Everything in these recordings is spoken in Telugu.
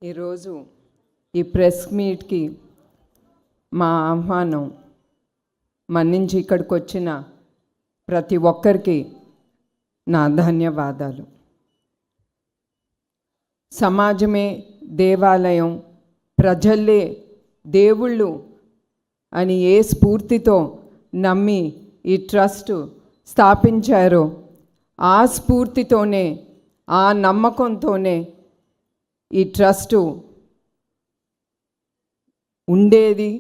ఈరోజు ఈ ప్రెస్ మీట్కి మా ఆహ్వానం మన్నించి ఇక్కడికి వచ్చిన ప్రతి ఒక్కరికి నా ధన్యవాదాలు. సమాజమే దేవాలయం, ప్రజల్లే దేవుళ్ళు అని ఏ స్ఫూర్తితో నమ్మి ఈ ట్రస్ట్ స్థాపించారో ఆ స్ఫూర్తితోనే, ఆ నమ్మకంతోనే ఈ ట్రస్టు ఉండేది,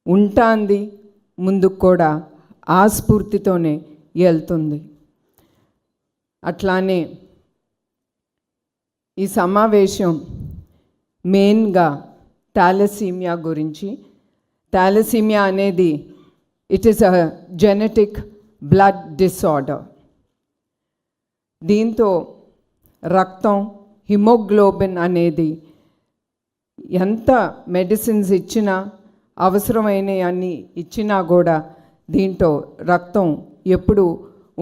ఉంటాంది, ముందుకు కూడా ఆ స్ఫూర్తితోనే వెళ్తుంది. అట్లానే ఈ సమావేశం మెయిన్గా థాలసీమియా గురించి. థాలసీమియా అనేది it is a genetic blood disorder. దీంతో రక్తం, హిమోగ్లోబిన్ అనేది ఎంత మెడిసిన్స్ ఇచ్చినా, అవసరమైన అన్ని ఇచ్చినా కూడా దీంట్లో రక్తం ఎప్పుడు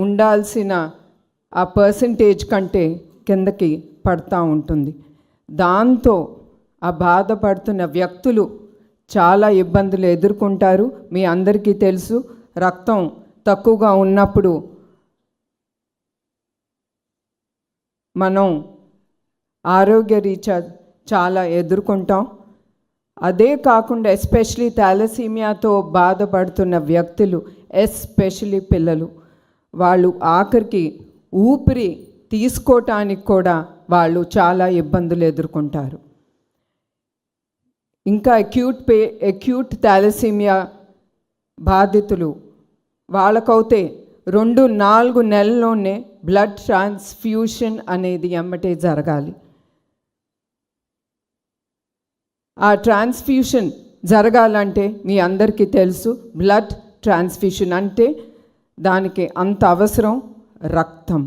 ఉండాల్సిన ఆ పర్సంటేజ్ కంటే కిందకి పడుతూ ఉంటుంది. దాంతో ఆ బాధపడుతున్న వ్యక్తులు చాలా ఇబ్బందులు ఎదుర్కొంటారు. మీ అందరికీ తెలుసు, రక్తం తక్కువగా ఉన్నప్పుడు మనం ఆరోగ్యరీత్యా చాలా ఎదుర్కొంటాం. అదే కాకుండా ఎస్పెషలీ థాలసీమియాతో బాధపడుతున్న వ్యక్తులు, ఎస్పెషలీ పిల్లలు, వాళ్ళు ఆఖరికి ఊపిరి తీసుకోవటానికి కూడా వాళ్ళు చాలా ఇబ్బందులు ఎదుర్కొంటారు. ఇంకా అక్యూట్ థాలసీమియా బాధితులు వాళ్ళకైతే 2-4 నెలల్లోనే బ్లడ్ ట్రాన్స్ఫ్యూషన్ అనేది ఎమ్మటే జరగాలి. ఆ ట్రాన్స్ఫ్యూషన్ జరగాలంటే మీ అందరికీ తెలుసు, బ్లడ్ ట్రాన్స్ఫ్యూషన్ అంటే దానికి అంత అవసరం రక్తం.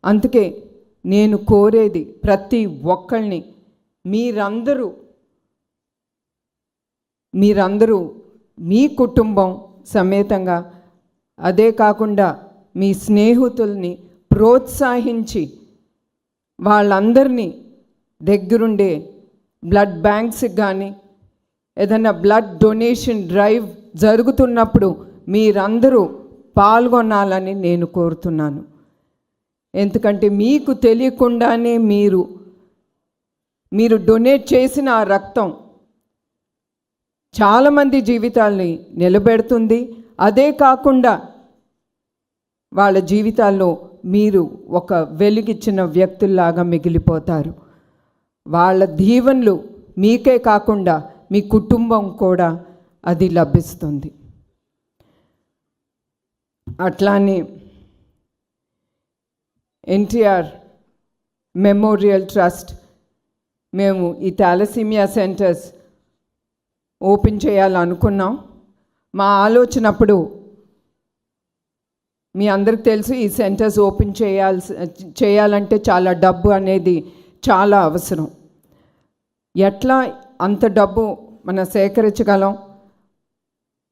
అందుకే నేను కోరేది ప్రతి ఒక్కళ్ళని, మీరందరూ మీ కుటుంబం సమేతంగా, అదే కాకుండా మీ స్నేహితుల్ని ప్రోత్సహించి వాళ్ళందరినీ దగ్గరుండే బ్లడ్ బ్యాంక్స్కి కానీ ఏదైనా బ్లడ్ డొనేషన్ డ్రైవ్ జరుగుతున్నప్పుడు మీరందరూ పాల్గొనాలని నేను కోరుతున్నాను. ఎందుకంటే మీకు తెలియకుండానే మీరు డొనేట్ చేసిన ఆ రక్తం చాలామంది జీవితాల్ని నిలబెడుతుంది. అదే కాకుండా వాళ్ళ జీవితాల్లో మీరు ఒక వెలుగిచ్చిన వ్యక్తుల్లాగా మిగిలిపోతారు. వాళ్ళ దీవెనలు మీకే కాకుండా మీ కుటుంబం కూడా అది లభిస్తుంది. అట్లానే ఎన్టీఆర్ మెమోరియల్ ట్రస్ట్ మేము ఈ థాలసీమియా సెంటర్స్ ఓపెన్ చేయాలనుకున్నాం. మా ఆలోచనప్పుడు మీ అందరికి తెలుసు, ఈ సెంటర్స్ ఓపెన్ చేయాలంటే చాలా డబ్బు అనేది చాలా అవసరం. ఎట్లా అంత డబ్బు మనం సేకరించగలం?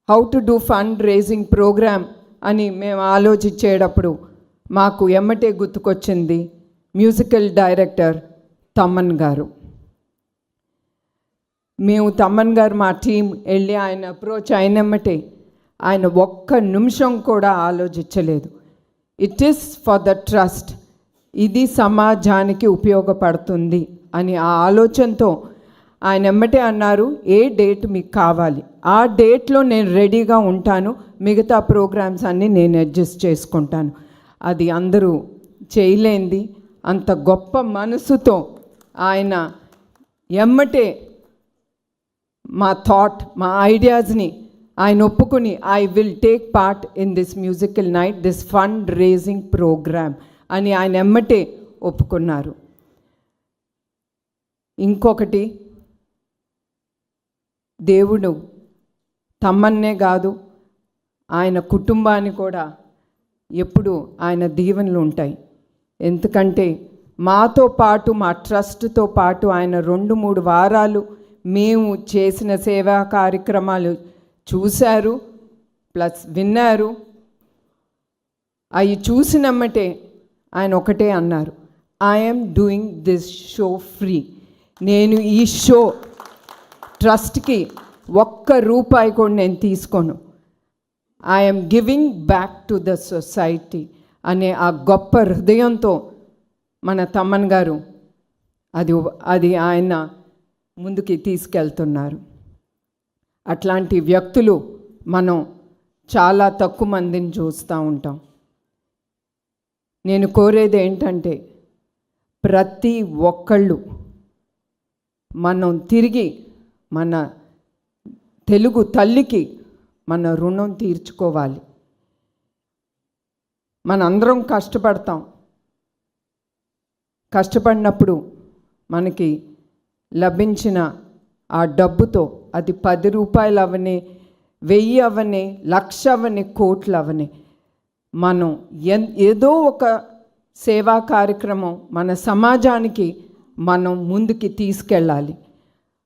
How to do fund raising programme అని మేము ఆలోచించేటప్పుడు మాకు ఎమ్మటే గుర్తుకొచ్చింది మ్యూజికల్ డైరెక్టర్ తమన్ గారు. మేము తమన్ గారు మా టీం వెళ్ళి ఆయన అప్రోచ్ అయినమ్మటే ఆయన ఒక్క నిమిషం కూడా ఆలోచించలేదు. It is for the trust, ఇది సమాజానికి ఉపయోగపడుతుంది అని ఆ ఆలోచనతో ఆయన ఎమ్మటే అన్నారు, ఏ డేట్ మీకు కావాలి ఆ డేట్లో నేను రెడీగా ఉంటాను, మిగతా ప్రోగ్రామ్స్ అన్నీ నేను అడ్జస్ట్ చేసుకుంటాను. అది అందరూ చేయలేంది. అంత గొప్ప మనసుతో ఆయన ఎమ్మటే మా ఐడియాస్ని ఆయన ఒప్పుకుని I will take part in this musical night, this fund raising programme అని ఆయన ఎమ్మటే ఒప్పుకున్నారు. ఇంకొకటి, దేవుడు తమ్మన్నే కాదు ఆయన కుటుంబాన్ని కూడా ఎప్పుడు ఆయన దీవెనలు ఉంటాయి. ఎందుకంటే మాతో పాటు, మా ట్రస్ట్తో పాటు ఆయన 2-3 వారాలు మేము చేసిన సేవా కార్యక్రమాలు చూశారు, ప్లస్ విన్నారు. అవి చూసినమ్మటే ఆయన ఒకటే అన్నారు, I'm doing this show free. నేను ఈ షో ట్రస్ట్కి ₹1 కూడా నేను తీసుకోను. I'm giving back to the society అనే ఆ గొప్ప హృదయంతో మన తమ్మన్ గారు అది ఆయన ముందుకి తీసుకెళ్తున్నారు. అట్లాంటి వ్యక్తులు మనం చాలా తక్కువ మందిని చూస్తూ ఉంటాం. నేను కోరేది ఏంటంటే ప్రతి ఒక్కళ్ళు మనం తిరిగి మన తెలుగు తల్లికి మన రుణం తీర్చుకోవాలి. మనందరం కష్టపడినప్పుడు మనకి లభించిన ఆ డబ్బుతో అది ₹10 అవని, 1000 అవని, 1,00,000 అవని, కోట్లు అవని, మనం ఏదో ఒక సేవా కార్యక్రమం మన సమాజానికి మనం ముందుకి తీసుకెళ్ళాలి.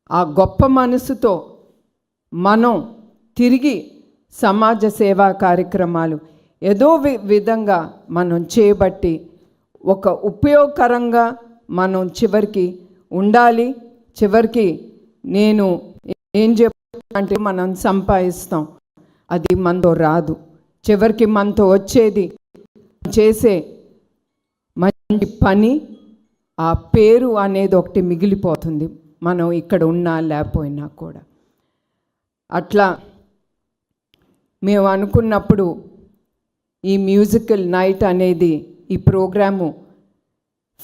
ఆ గొప్ప మనసుతో మనం తిరిగి సమాజ సేవా కార్యక్రమాలు ఏదో విధంగా మనం చేయబట్టి ఒక ఉపయోగకరంగా మనం చివరికి ఉండాలి. చివరికి నేను ఏం చెప్పాలంటే మనం సంపాదిస్తాం, అది మనతో రాదు. చివరికి మనతో వచ్చేది చేసే మంచి పని, ఆ పేరు అనేది ఒకటి మిగిలిపోతుంది, మనం ఇక్కడ ఉన్నా లేకపోయినా కూడా. అట్లా మేము అనుకున్నప్పుడు ఈ మ్యూజికల్ నైట్ అనేది ఈ programme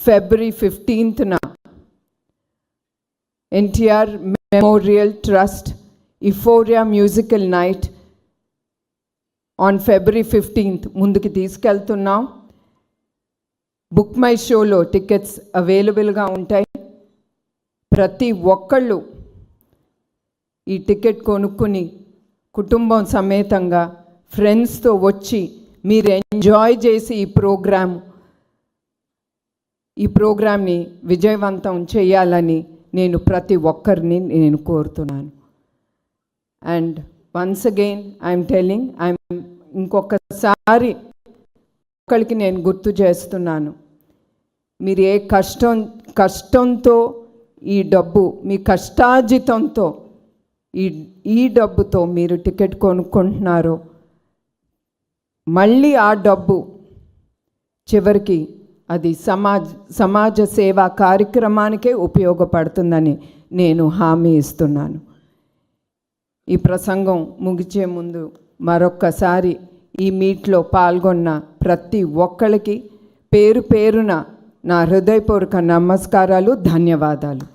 February 15th NTR Memorial Trust Euphoria Musical Night on February 15th ముందుకు తీసుకెళ్తున్నాం. బుక్ మై షోలో టికెట్స్ అవైలబుల్గా ఉంటాయి. ప్రతి ఒక్కళ్ళు ఈ టికెట్ కొనుక్కుని కుటుంబం సమేతంగా ఫ్రెండ్స్తో వచ్చి మీరు ఎంజాయ్ చేసి ఈ ప్రోగ్రామ్ని విజయవంతం చేయాలని నేను ప్రతి ఒక్కరిని నేను కోరుతున్నాను. And once again I'm telling, ఇంకొకసారి ఒక్కరికి నేను గుర్తు చేస్తున్నాను, మీరు ఏ కష్టంతో ఈ డబ్బు, మీ కష్టార్జితంతో ఈ డబ్బుతో మీరు టికెట్ కొనుక్కుంటున్నారో, మళ్ళీ ఆ డబ్బు చివరికి అది సమాజ సేవా కార్యక్రమానికే ఉపయోగపడుతుందని నేను హామీ ఇస్తున్నాను. ఈ ప్రసంగం ముగిచే ముందు మరొక్కసారి ఈ మీట్లో పాల్గొన్న ప్రతి ఒక్కరికి పేరు పేరున నా హృదయపూర్వక నమస్కారాలు, ధన్యవాదాలు.